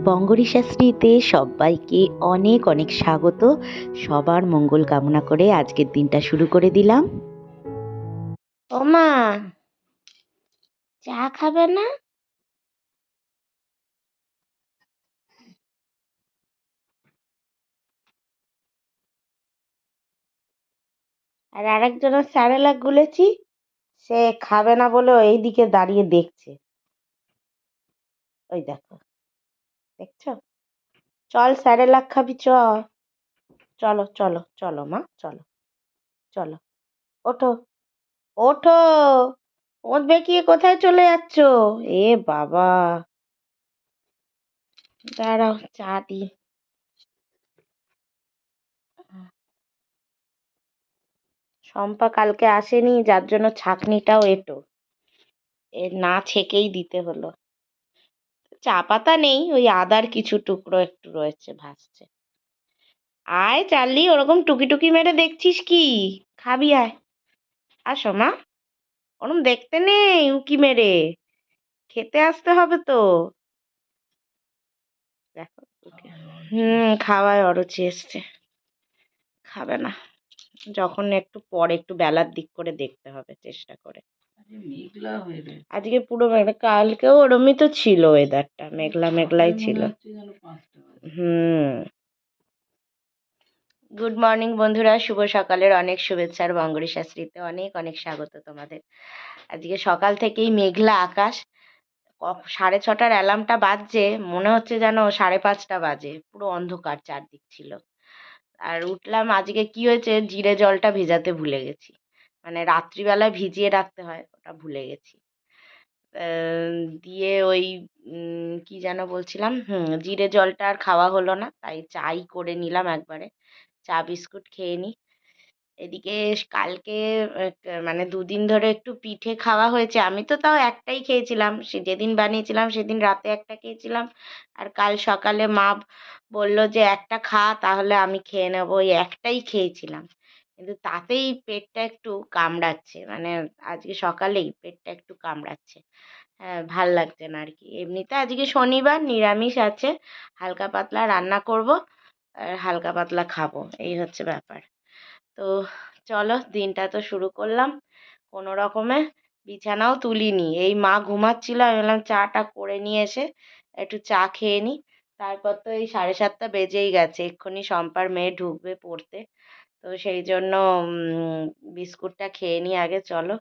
বঙ্গরি শাস্ত্রীতে সবাইকে অনেক অনেক স্বাগত। সবার মঙ্গল কামনা করে আজকের দিনটা শুরু করে দিলাম। ওমা, চা খাবে না? আর আরেকজনের স্যারেলাক গুলেছি, সে খাবে না বলে এইদিকে দাঁড়িয়ে দেখছে। ওই দেখো, দেখছো? চল স্যারেলাক খাবি, চলো চলো চলো মা, চলো চলো, ওঠো ওঠো, ওঠ বেঁকিয়ে কোথায় চলে যাচ্ছ? এ বাবা, দাঁড়াও চা দি। শম্পা কালকে আসেনি, যার জন্য ছাঁকনিটাও এঁটো, এর না ছেঁকেই দিতে হলো। চা পাতা নেই, ওই আদার কিছু টুকরো একটু রয়েছে, ভাসছে। আয় চার্লি, ওরকম টুকি টুকি মেরে দেখছিস কি? খাবি আয়, আসো মা, ওরম দেখতে নেই উকি মেরে, খেতে আসতে হবে তো। দেখো, খাওয়ায় অরুচি এসছে, খাবে না। যখন একটু পরে, একটু বেলার দিক করে দেখতে হবে চেষ্টা করে। আজকে পুরো মেঘলা, কালকেও ওরমই তো ছিল, ওয়েদারটা মেঘলা মেঘলাই ছিল। গুড মর্নিং বন্ধুরা, শুভ সকালের অনেক শুভেচ্ছার বঙ্গরি শাস্ত্রীতে অনেক অনেক স্বাগত তোমাদের। আজকে সকাল থেকেই মেঘলা আকাশ, 6:30টার অ্যালার্মটা বাজছে, মনে হচ্ছে যেন 5:30 বাজে, পুরো অন্ধকার চারদিক ছিল। আর উঠলাম, আজকে কি হয়েছে, জিরে জলটা ভেজাতে ভুলে গেছি, মানে রাত্রিবেলায় ভিজিয়ে রাখতে হয়, ওটা ভুলে গেছি। দিয়ে ওই কি যেন বলছিলাম, জিরে জলটা আর খাওয়া হলো না, তাই চাই করে নিলাম একবারে, চা বিস্কুট খেয়ে নিই। এদিকে কালকে মানে 2 দিন ধরে একটু পিঠে খাওয়া হয়েছে, আমি তো তাও একটাই খেয়েছিলাম, সে যেদিন বানিয়েছিলাম সেদিন রাতে একটা খেয়েছিলাম, আর কাল সকালে মা বলল যে একটা খা, তাহলে আমি খেয়ে নেবো, ওই একটাই খেয়েছিলাম, কিন্তু তাতেই পেটটা একটু কামড়াচ্ছে, মানে আজকে সকালেই পেটটা একটু কামড়াচ্ছে। হ্যাঁ, ভাল লাগছে না আর কি। এমনিতে আজকে শনিবার, নিরামিষ আছে, হালকা পাতলা রান্না করব আর হালকা পাতলা খাবো, এই হচ্ছে ব্যাপার। তো চলো, দিনটা তো শুরু করলাম কোনো রকমে, বিছানাও তুলিনি, এই মা ঘুমাচ্ছিল, আমি বললাম চাটা করে নিয়ে এসে একটু চা খেয়ে নিই। তারপর তো এই 7:30 বেজেই গেছে, এক্ষুনি শম্পার মেয়ে ঢুকবে পড়তে, তো সেই জন্য বিস্কুটটা খেয়ে নিই আগে, চলো।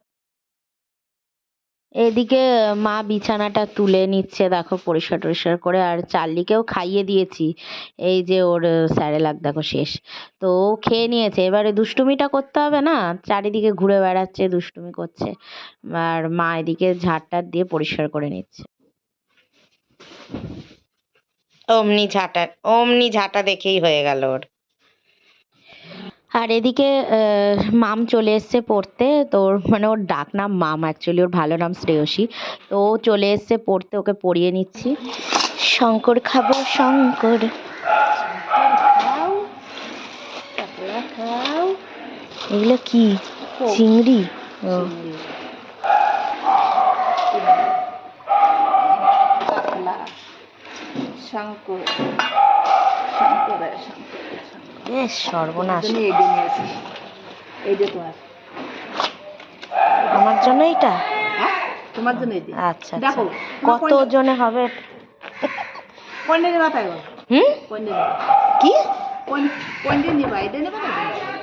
এদিকে মা বিছানাটা তুলে নিচ্ছে, দেখো পরিষ্কার টরিষ্কার করে, আর চার্লিকেও খাইয়ে দিয়েছি, এই যে ওর স্যারেলাক দেখো শেষ, তো ও খেয়ে নিয়েছে, এবারে দুষ্টুমিটা করতে হবে না, চারিদিকে ঘুরে বেড়াচ্ছে, দুষ্টুমি করছে, আর মা এদিকে ঝাড়টার দিয়ে পরিষ্কার করে নিচ্ছে। অমনি ঝাঁটা দেখেই হয়ে গেল ওর। আর এদিকে মাম চলে এসছে পড়তে, তো মানে ওর ডাক নাম মাম, অ্যাকচুয়ালি ওর ভালো নাম শ্রেয়সী, তো ও চলে এসছে পড়তে, ওকে পড়িয়ে নিচ্ছি। শঙ্কর খাবো শঙ্কর, এগুলো কি? চিংড়ি? সর্বনাশ, আমার জন্য এইটা, তোমার জন্য। আচ্ছা, কত ওজনে হবে? কি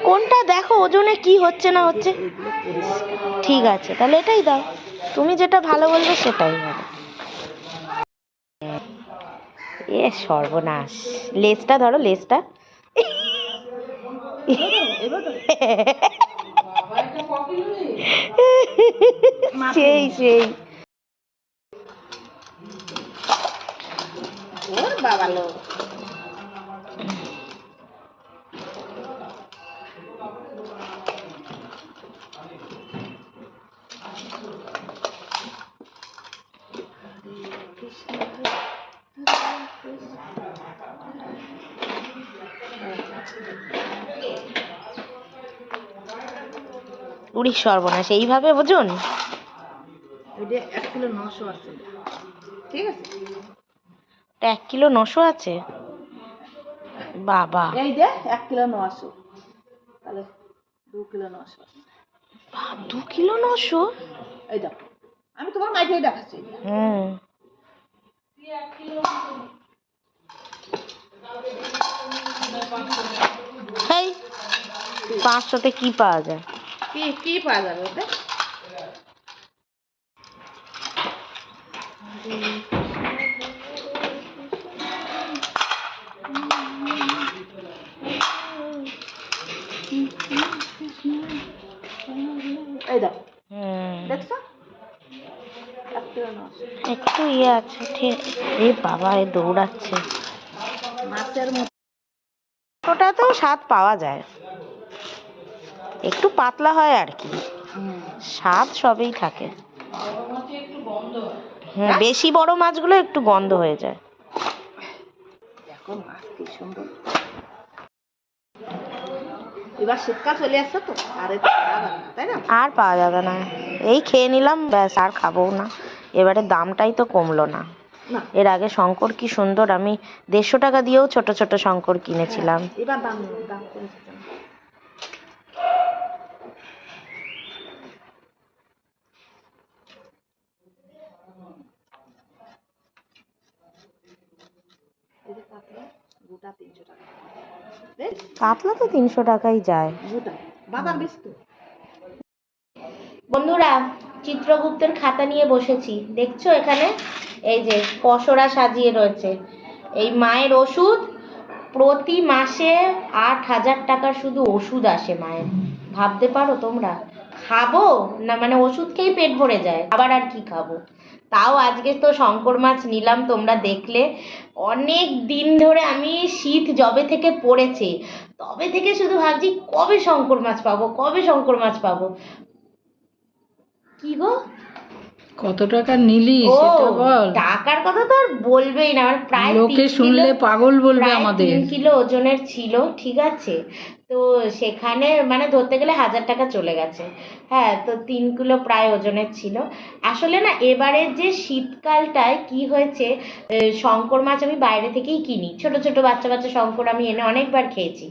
কোনটা দেখো ওজনে কি হচ্ছে না হচ্ছে, ঠিক আছে তাহলে এটাই দাও, তুমি যেটা ভালো বলবে সেটাই হবে। সর্বনাশ, লেজটা ধরো, লেজটা সেই সেই বাবা লো। উড়ি সর্বনাশ, এইভাবে ওজন? এটা 1 কিলো 900 আছে, ঠিক আছে। 1 কিলো 900 আছে বাবা। এই যে 1 কিলো 900, তাহলে 2 কিলো 900। 2 কিলো 900? এই দেখো, আমি তোমার মাইকে দেখাচ্ছি। এই 500-তে কি পাওয়া যায়? কি পাওয়া যাবে ওতে? এই দেখো, দেখছো? 1 কিলো 900। একটু আছে ঠিক। এ বাবা, এ দৌড়াচ্ছে। মাছের মতো ওটাতেও স্বাদ পাওয়া যায়, একটু পাতলা হয় আর কি, স্বাদ সবেই থাকে। বেশি বড় মাছগুলো একটু গন্ধ হয়ে যায়। দেখো মাছ কি সুন্দর। এবার শীতকাল চলে আসছে তো, আর এটা খাওয়া যাবে না, তাই না? আর পাওয়া যাবে না, এই খেয়ে নিলাম ব্যাস, আর খাবো না। এবারে দামটাই তো কমলো না। এর আগে শঙ্কর কি সুন্দর, আমি 150 টাকা দিয়েও ছোট ছোট শঙ্কর কিনেছিলাম। এবার দাম কমেছে। কাতলা তো 300 টাকাই যায়। বন্ধুরা, চিত্রগুপ্তের খাতা নিয়ে বসেছি, দেখছো এখানে এই যে পসরা সাজিয়ে রয়েছে। এই মায়ের ওষুধ, প্রতি মাসে 8,000 টাকার শুধু ওষুধ আসে মায়ের। ভাবতে পারো তোমরা? খাবো না, মানে ওষুধ খেয়েই পেট ভরে যায়, আবার আর কি খাবো? তাও আজকে তো শঙ্কর মাছ নিলাম, তোমরা দেখলে। অনেক দিন ধরে আমি শীত যবে থেকে পড়েছে তবে থেকে শুধু ভাবছি কবে শঙ্কর মাছ পাবো, কবে শঙ্কর মাছ পাবো। কি গো, কত টাকা নিলি সেটা বল। টাকার কথা তো আর বলবেই না, মানে প্রায় লোকে শুনলে পাগল বলবে আমাদের। 3 কিলো ওজনের ছিল, ঠিক আছে। তো সেখানে মানে ধরতে গেলে 1,000 টাকা চলে গেছে। হ্যাঁ, তো 3 কিলো প্রায় ওজনের ছিল। আসলে না, এবারের যে শীতকালটায় কি হয়েছে, শঙ্কর মাছ আমি বাইরে থেকেই কিনি, ছোট ছোট বাচ্চা বাচ্চা শঙ্কর আমি এনে অনেকবার খেয়েছি,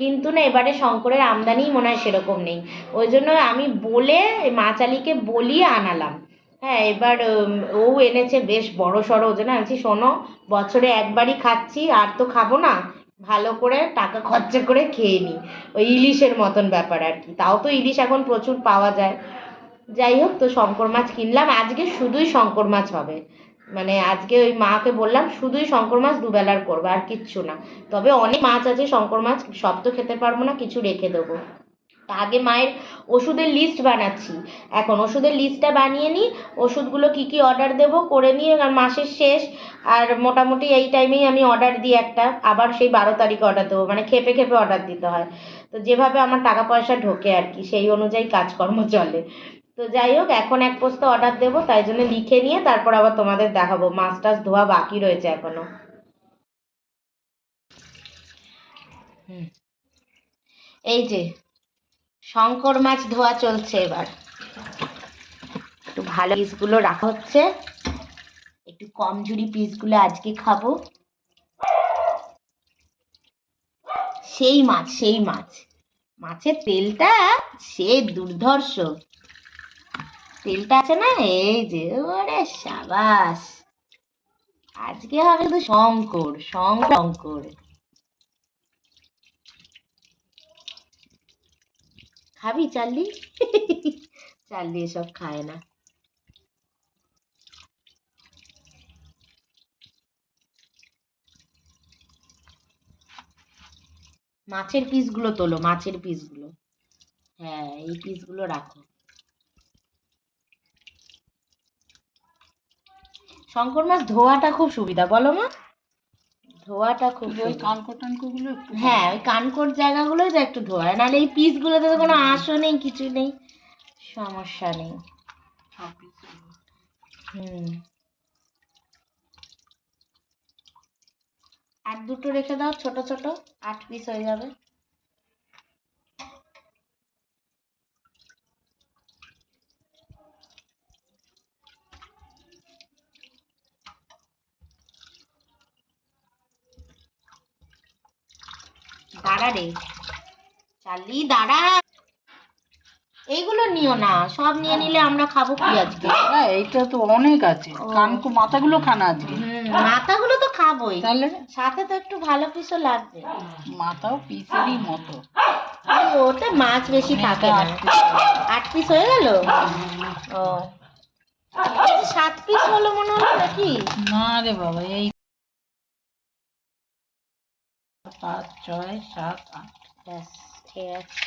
কিন্তু না এবারে শঙ্করের আমদানিই মনে হয় সেরকম নেই। ওই জন্য আমি বলে মাচালিকে বলিয়ে আনালাম। হ্যাঁ, এবার ও এনেছে বেশ বড় সড়ো ওজনে, আনছি। শোনো, বছরে একবারই খাচ্ছি, আর তো খাবো না, ভালো করে টাকা খরচা করে খেয়ে নিই, ওই ইলিশের মতন ব্যাপার আর কি। তাও তো ইলিশ এখন প্রচুর পাওয়া যায়। যাই হোক, তো শঙ্কর মাছ কিনলাম আজকে, শুধুই শঙ্কর মাছ হবে। মানে আজকে ওই মাকে বললাম শুধুই শঙ্কর মাছ দুবেলার করবো, আর কিচ্ছু না। তবে অনেক মাছ আছে শঙ্কর মাছ, সব তো খেতে পারবো না, কিছু রেখে দেবো। আগে মায়ের ওষুধের লিস্ট বানাচ্ছি, এখন ওষুধের লিস্টটা বানিয়ে নিই, ওষুধগুলো কি কি অর্ডার দেবো করে নিয়ে, আর মাসের শেষ, আর মোটামুটি এই টাইমেই আমি অর্ডার দিই একটা, আবার সেই 12 তারিখে অর্ডার দেবো, মানে খেপে খেপে অর্ডার দিতে হয়। তো যেভাবে আমার টাকা পয়সা ঢোকে আর কি, সেই অনুযায়ী কাজকর্ম চলে। তো যাই হোক, এখন এক পোস্ত অর্ডার দেবো, তাই জন্য লিখে নিয়ে তারপর আবার তোমাদের দেখাবো। মাছ টাছ ধোয়া বাকি রয়েছে এখনো। এই যে শঙ্কর মাছ ধোয়া চলছে, এবার একটু ভালো পিসগুলো রাখা হচ্ছে, একটু কমজুরি পিসগুলো আজকে খাবো। সেই মাছ, সেই মাছ, মাছের তেলটা সে দুর্ধর্ষ তেলটা আছে না, এই যে ওরে সাবাস, আজকে হবে তো শঙ্কর শঙ্কর। খাবি চার্লি? চার্লি এসব খায় না। মাছের পিসগুলো তোলো, মাছের পিসগুলো, হ্যাঁ এই পিসগুলো রাখো। শঙ্কর মাছ ধোয়াটা খুব সুবিধা, বলো মা? ধোয়াটা খুব কানকো টানকো গুলো, হ্যাঁ ওই কানকোর জায়গাগুলোই তো একটু ধোয়া, নাহলে এই পিসগুলোতে তো কোনো আঁশও নেই, কিছু নেই, সমস্যা নেই। আর দুটো রেখে দাও, ছোট ছোট, 8 পিস হয়ে যাবে। দাঁড়া রে, চালি দাঁড়া। এইগুলো নিও না, সব নিয়ে নিলে আমরা খাবো কি আজকে? না এইটা তো অনেক আছে, মাথাগুলো খানা আজকে। মাথাগুলো তো খাবোই, তাহলে সাথে তো একটু ভালো পিসও লাগবে। মাথাও পিসেরই মতো। ওতে মাছ বেশি থাকে না। 8 পিস হয়ে গেল? ও 7 পিস হলো মনে হলো নাকি? না রে বাবা, এই 5, 6, 7, 8। ব্যাস ঠিক আছে।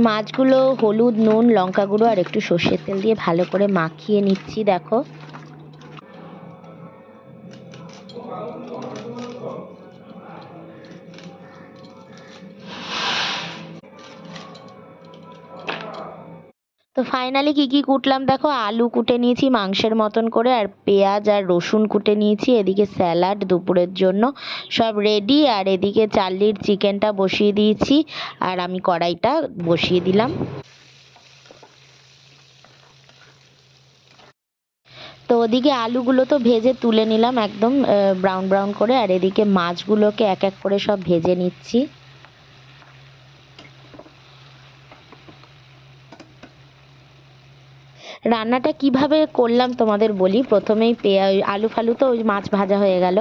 মাছগুলো হলুদ, নুন, লঙ্কা গুঁড়ো আর একটু সর্ষের তেল দিয়ে ভালো করে মাখিয়ে নিচ্ছি। দেখো তো ফাইনালি কি কি কুটলাম দেখো, আলু কুটে নিয়েছি মাংসের মতন করে, আর পেঁয়াজ আর রসুন কুটে নিয়েছি। এদিকে স্যালাড দুপুরের জন্য সব রেডি, আর এদিকে চার্লির চিকেনটা বসিয়ে দিয়েছি, আর আমি কড়াইটা বসিয়ে দিলাম। তো ওদিকে আলুগুলো তো ভেজে তুলে নিলাম একদম ব্রাউন ব্রাউন করে, আর এদিকে মাছগুলোকে এক এক করে সব ভেজে নিচ্ছি। রান্নাটা কিভাবে করলাম তোমাদের বলি। প্রথমেই আলু ফালু তো ওই মাছ ভাজা হয়ে গেল,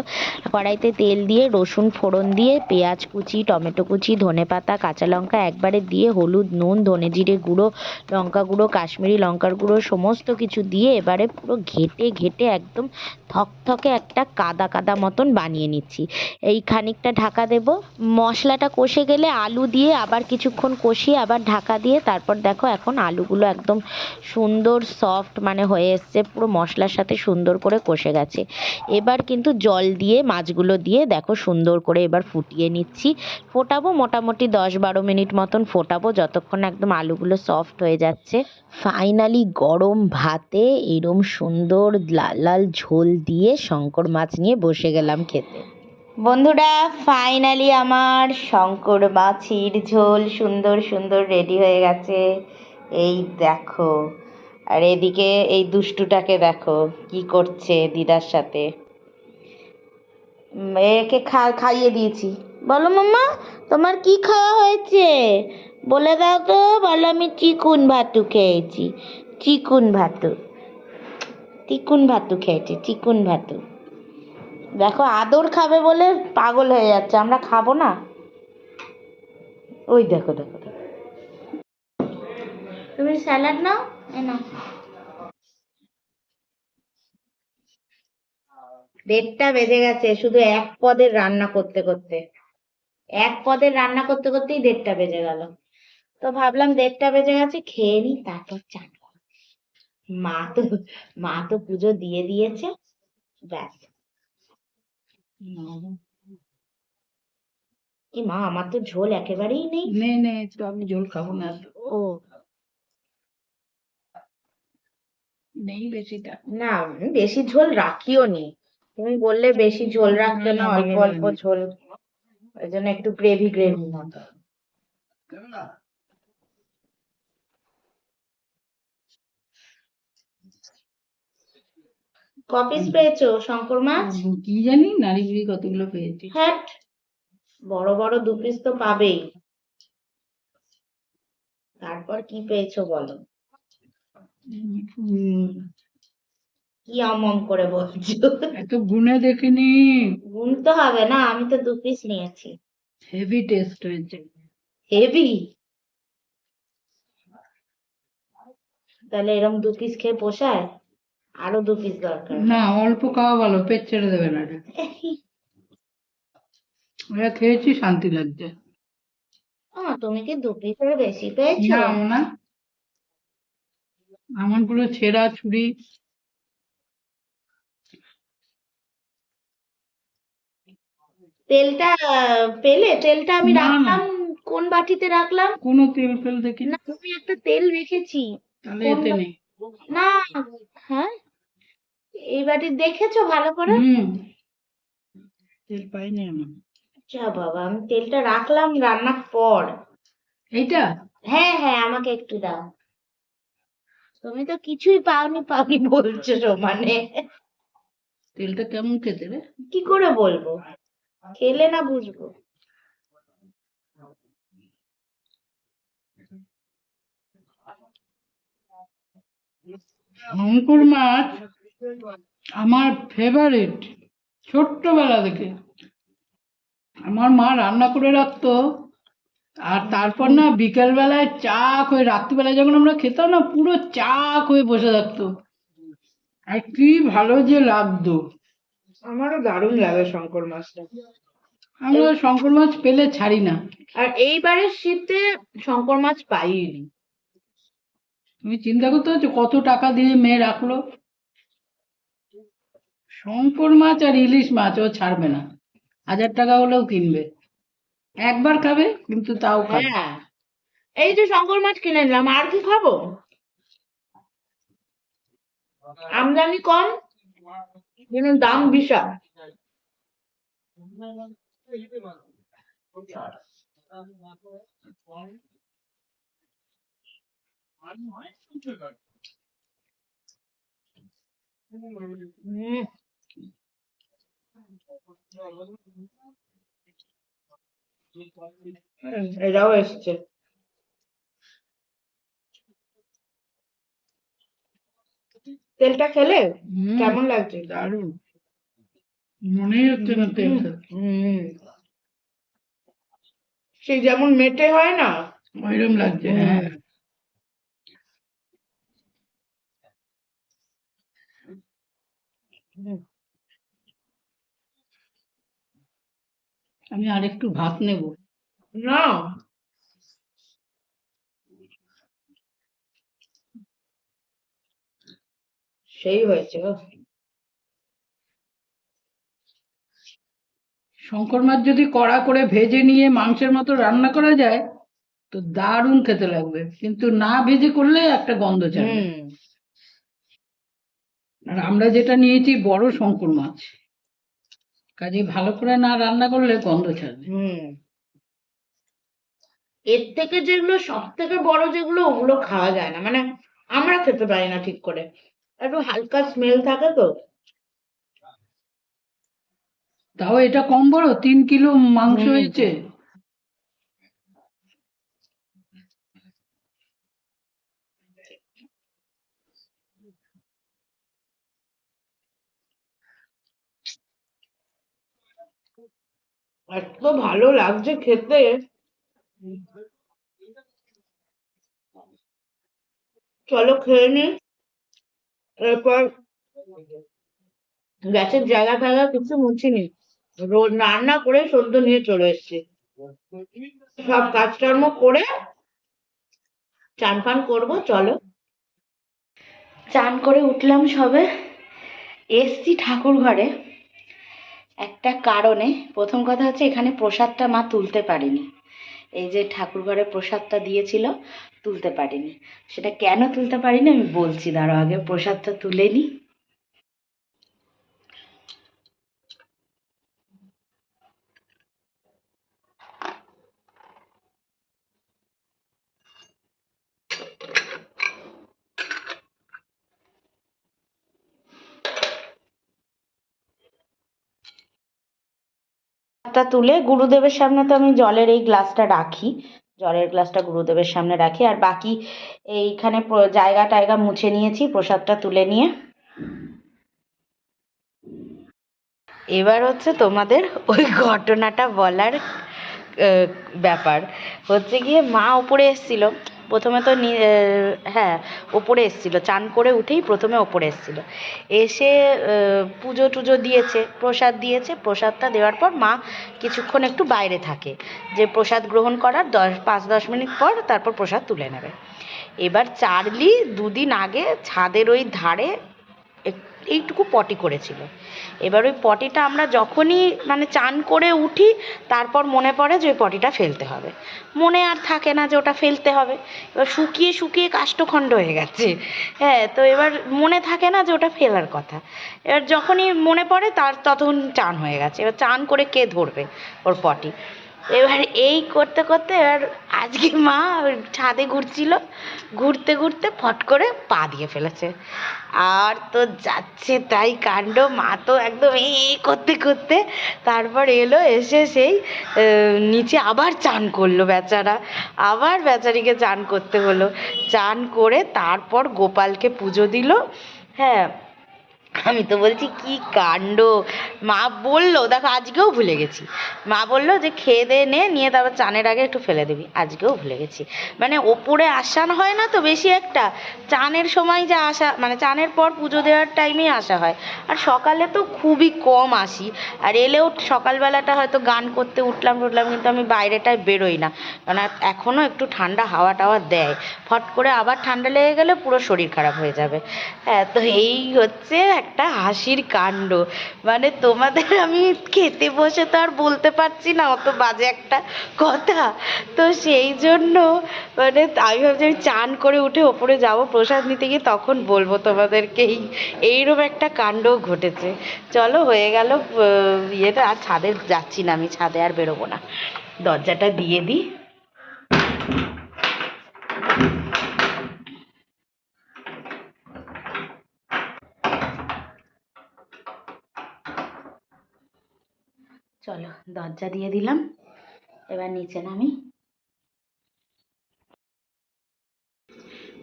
কড়াইতে তেল দিয়ে রসুন ফোড়ন দিয়ে পেঁয়াজ কুচি, টমেটো কুচি, ধনেপাতা, কাঁচা লঙ্কা একবারে দিয়ে হলুদ, নুন, ধনে জিরে গুঁড়ো, লঙ্কা গুঁড়ো, কাশ্মীরি লঙ্কার গুঁড়ো সমস্ত কিছু দিয়ে এবারে পুরো ঘেটে ঘেটে একদম থকথকে একটা কাদা কাদা মতন বানিয়ে নিচ্ছি। এই খানিকটা ঢাকা দেব, মশলাটা কষে গেলে আলু দিয়ে আবার কিছুক্ষণ কষিয়ে আবার ঢাকা দিয়ে তারপর দেখো এখন আলুগুলো একদম সুন্দর সফট মানে হয়ে এসছে, পুরো মশলার সাথে সুন্দর করে কষে গেছে। এবার কিন্তু জল দিয়ে মাছগুলো দিয়ে দেখো সুন্দর করে এবার ফুটিয়ে নিচ্ছি। ফোটাবো মোটামুটি 10-12 মিনিট মতন ফোটাবো, যতক্ষণ একদম আলুগুলো সফট হয়ে যাচ্ছে। ফাইনালি গরম ভাতে এরম সুন্দর লাল লাল ঝোল দিয়ে শঙ্কর মাছ নিয়ে বসে গেলাম খেতে। বন্ধুরা ফাইনালি আমার শঙ্কর মাছের ঝোল সুন্দর সুন্দর রেডি হয়ে গেছে, এই দেখো। আর এদিকে এই দুষ্টুটাকে দেখো কি করছে দিদার সাথে। একে খাইয়ে দিয়েছি। বলো মাম্মা তোমার কি খাওয়া হয়েছে বলে দাও তো। বলো আমি চিকুন ভাতু খেয়েছি, চিকুন ভাতু, চিকুন ভাতু খেয়েছি, চিকুন ভাতু। দেখো আদর খাবে বলে পাগল হয়ে যাচ্ছে, আমরা খাবো না। ওই দেখো দেখো দেখো, তুমি স্যালাড নাও, এ নাও। 1:30টা বেজে গেছে শুধু এক পদের রান্না করতে করতে, এক পদের রান্না করতে করতেই 1:30টা বেজে গেল। তো ভাবলাম 1:30টা বেজে গেছে, খেয়ে নি তারপর চান করব। মা তো মা তো পুজো দিয়ে দিয়েছে, ব্যাস। কি মা, আমার তো ঝোল একেবারেই নেই। নে নে, তো আমি ঝোল খাবো না, ও নেই বেশিটা। না আমি বেশি ঝোল রাখিও নি, তুমি বললে বেশি ঝোল রাখতে না, অল্প অল্প ঝোল, ওই জন্য একটু গ্রেভি গ্রেভি মতো। কপিস পেয়েছো শঙ্কর মাছ? কি জানি নারী বুড়ি কতগুলো পেয়েছি। হ্যাট, বড় বড় 2 পিস তো পাবেই। তারপর কি পেয়েছো বলো? কি অমম করে বলছো? এত গুনে দেখিনি। গুনতে হবে না, আমি তো 2 পিস নিয়েছি। হেভি টেস্ট হয়েছে। হেভি? তাহলে এরকম 2 পিস খেয়ে পোষায়? আরো 2 পিস দরকার। না, অল্প খাওয়া ভালো, পেট ছেড়ে দেবে না। ওরা খেয়েছি, শান্তি লাগছে। তুমি কি 2 পিসের বেশি পেয়েছো? না না, আমার পুরো ছেঁড়া ছুরি। তেলটা পেলে? তেলটা আমি না না, রাখলাম কোন বাটিতে রাখলাম? কোনো তেল ফেল দেখিনি। না তুমি একটা তেল রেখেছি। তাহলে কোন এতে নেই। না, হ্যাঁ এই বাটি দেখেছো ভালো করে? তেল পাইনি আমি। যা বাবা, আমি তেলটা রাখলাম রান্নার পর। এইটা হ্যাঁ হ্যাঁ, আমাকে একটু দাও। তুমি তো কিছুই পাওনি পাওনি বলছো সমানে। তেলটা কেমন খেতে রে? কি করে বলবো? খেলে না বুঝবো। শঙ্কর মাছ আমার ফেভারিট, ছোট্টবেলা থেকে। আমার মা রান্না করে রাখতো, আর তারপর না বিকেল বেলায় চা হয়ে, রাত্রিবেলায় যখন আমরা খেতাম না, পুরো চা হয়ে বসে থাকতো, আর কি ভালো যে লাগতো। আমারও দারুণ লাগে শঙ্কর মাছটা। আমরা শঙ্কর মাছ পেলে ছাড়ি না। আর এইবারের শীতে শঙ্কর মাছ পাইনি। তুমি চিন্তা করতে পারছো কত টাকা দিয়ে মেয়ে রাখলো। শঙ্কর মাছ আর ইলিশ মাছ ও ছাড়বে না, 1000 টাকা হলেও কিনবে। একবার খাবে, কিন্তু তাও খাবে। হ্যাঁ, এই যে শঙ্কর মাছ কিনে নিলাম, আর কি খাবো? আমদানি কম, কিন্তু দাম বিশাল। হুম, এটাও এসছে। তেলটা খেলে কেমন লাগছে? দারুণ, মনেই হচ্ছে না তেল খেতে। হুম, সেই যেমন মেটে হয় না, ওইরকম লাগছে, হ্যাঁ। আমি আরেকটু ভাত নেব। না সেই হয়েছে গো। শঙ্কর মাছ যদি কড়া করে ভেজে নিয়ে মাংসের মতো রান্না করা যায়, তো দারুণ খেতে লাগবে, কিন্তু না ভেজে করলে একটা গন্ধ ছাড়বে। আর আমরা যেটা নিয়েছি বড় শঙ্কর মাছ, কাজে ভালো করে না রান্না করলে গন্ধ ছাড়বে। এর থেকে যেগুলো সব থেকে বড়, যেগুলো ওগুলো খাওয়া যায় না, মানে আমরা খেতে পারি না ঠিক করে, একটু হালকা স্মেল থাকে তো। তাও এটা কম বড়, 3 কিলো মাংস হয়েছে। এত ভালো লাগছে খেতে। চলো খেয়ে নি, এরপর গ্যাসের জায়গা টায়গা কিছু মুছিনি, রোজ রান্না করে সদ্য নিয়ে চলে এসেছি। সব কাজকর্ম করে চান ফান করবো, চলো। চান করে উঠলাম সবে, এসছি ঠাকুর ঘরে একটা কারণে। প্রথম কথা হচ্ছে এখানে প্রসাদটা মা তুলতে পারেনি, এই যে ঠাকুর ঘরে প্রসাদটা দিয়েছিল তুলতে পারিনি। সেটা কেন তুলতে পারিনি আমি বলছি, দাঁড়াও আগে প্রসাদটা তুলে নি। টা তুলে গুরুদেবের সামনে তো আমি জলের এই গ্লাসটা রাখি, জলের গ্লাসটা গুরুদেবের সামনে রাখি, আর বাকি এইখানে জায়গা টায়গা মুছে নিয়েছি প্রসাদটা তুলে নিয়ে। এবার হচ্ছে তোমাদের ওই ঘটনাটা বলার ব্যাপার হচ্ছে গিয়ে, মা ওপরে এসেছিল প্রথমে তো হ্যাঁ ওপরে এসেছিল, চান করে উঠেই প্রথমে ওপরে এসেছিল, এসে পুজো টুজো দিয়েছে, প্রসাদ দিয়েছে, প্রসাদটা দেওয়ার পর মা কিছুক্ষণ একটু বাইরে থাকে, যে প্রসাদ গ্রহণ করার 5-10 মিনিট পর তারপর প্রসাদ তুলে নেবে। এবার চার্লি 2 দিন আগে ছাদের ওই ধারে এইটুকু পটি করেছিল। এবার ওই পটিটা আমরা যখনই মানে চান করে উঠি তারপর মনে পড়ে যে ওই পটিটা ফেলতে হবে, মনে আর থাকে না যে ওটা ফেলতে হবে। এবার শুকিয়ে শুকিয়ে কাষ্ঠখণ্ড হয়ে গেছে, হ্যাঁ, তো এবার মনে থাকে না যে ওটা ফেলার কথা। এবার যখনই মনে পড়ে তখন চান হয়ে গেছে, এবার চান করে কে ধরবে ওর পটি। এবার এই করতে করতে এবার আজকে মা ছাদে ঘুরছিল, ঘুরতে ঘুরতে ফট করে পা দিয়ে ফেলেছে। আর তো যাচ্ছে তাই কাণ্ড, মা তো একদম করতে করতে তারপর এলো, এসে সেই নিচে আবার চান করলো বেচারা, আবার বেচারিকে চান করতে হলো। চান করে তারপর গোপালকে পুজো দিল। হ্যাঁ, আমি তো বলছি কি কাণ্ড। মা বললো, দেখো আজকেও ভুলে গেছি, মা বললো যে খেয়ে দিয়ে নে, নিয়ে তারপর চানের আগে একটু ফেলে দিবি, আজকেও ভুলে গেছি। মানে ওপরে আসান হয় না তো বেশি একটা, চানের সময় যা আসা, মানে চানের পর পুজো দেওয়ার টাইমেই আসা হয়। আর সকালে তো খুবই কম আসি, আর এলেও সকালবেলাটা হয়তো গান করতে উঠলাম, কিন্তু আমি বাইরেটায় বেরোই না, কারণ এখনও একটু ঠান্ডা হাওয়া টাওয়া দেয়, ফট করে আবার ঠান্ডা লেগে গেলে পুরো শরীর খারাপ হয়ে যাবে। হ্যাঁ, তো এই হচ্ছে একটা হাসির কাণ্ড। মানে তোমাদের আমি খেতে বসে তো আর বলতে পারছি না অত বাজে একটা কথা, তো সেই জন্য মানে আমি ভাবছি আমি চান করে উঠে ওপরে যাব প্রসাদ নিতে গিয়ে তখন বলবো তোমাদেরকে এইরকম একটা কাণ্ড ঘটেছে। চলো হয়ে গেল ইয়েটা, আর ছাদে যাচ্ছি না, আমি ছাদে আর বেরোবো না, দরজাটা দিয়ে দিই। চলো দরজা দিয়ে দিলাম, এবার নিচে নামি।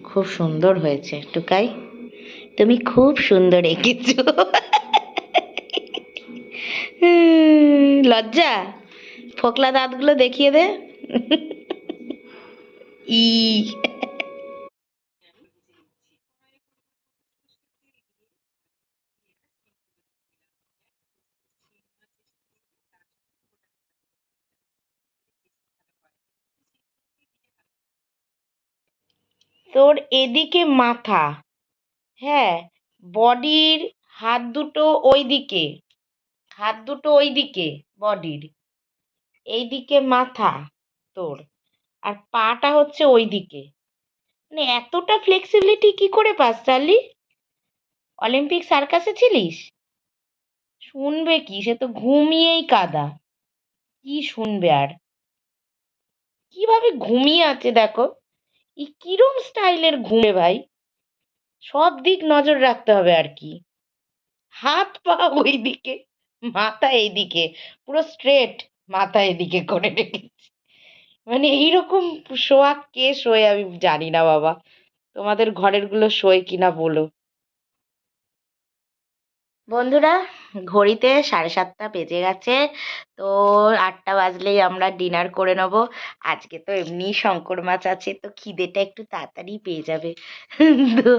খুব সুন্দর হয়েছে টুকাই, তুমি খুব সুন্দর এঁকেছো। লজ্জা, ফোকলা দাঁতগুলো দেখিয়ে দে। ই তোর এদিকে মাথা, হ্যাঁ, বডির হাত দুটো ওইদিকে, হাত দুটো ওইদিকে বডির, এইদিকে মাথা তোর, আর পাটা হচ্ছে ওইদিকে। মানে এতটা ফ্লেক্সিবিলিটি কি করে পাস চার্লি? অলিম্পিক সার্কাসে ছিলিস? শুনবে কি, সে তো ঘুমিয়েই কাদা, কি শুনবে আর? কিভাবে ঘুমিয়ে আছে দেখো, কিরম স্টাইলের ঘুমে ভাই, সব দিক নজর রাখতে হবে আর কি। হাত পা ওইদিকে, মাথা এইদিকে, পুরো স্ট্রেট মাথা এদিকে করে রেখেছি। মানে এইরকম শোয়া কে শোয় আমি জানি না বাবা, তোমাদের ঘরের গুলো শোয় কিনা বলো। বন্ধুরা, ঘড়িতে 7:30 বেজে গেছে, তো 8টা বাজলেই আমরা ডিনার করে নেব। আজকে তো এমনি শঙ্কর মাছ আছে, তো খিদেটা একটু তাড়াতাড়ি পেয়ে যাবে। তো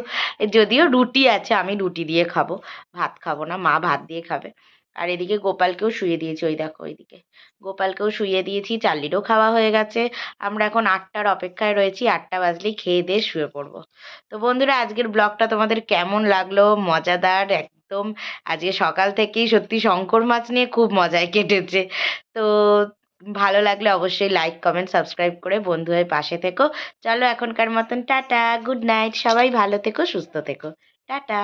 যদিও রুটি আছে, আমি রুটি দিয়ে খাবো, ভাত খাবো না, মা ভাত দিয়ে খাবে। আর এদিকে গোপালকেও শুইয়ে দিয়েছি, ওই দেখো ওইদিকে গোপালকেও শুইয়ে দিয়েছি, চার্লিরও খাওয়া হয়ে গেছে। আমরা এখন 8টার অপেক্ষায় রয়েছি, 8টা বাজলেই খেয়ে দিয়ে শুয়ে পড়বো। তো বন্ধুরা, আজকের ব্লগটা তোমাদের কেমন লাগলো? মজাদার একদম। আজকে সকাল থেকেই সত্যি শঙ্কর মাছ নিয়ে খুব মজায় কেটেছে। তো ভালো লাগলে অবশ্যই লাইক কমেন্ট সাবস্ক্রাইব করে বন্ধু হয়ে পাশে থেকো। চলো এখনকার মতন টাটা, গুড নাইট, সবাই ভালো থেকো, সুস্থ থেকো, টাটা।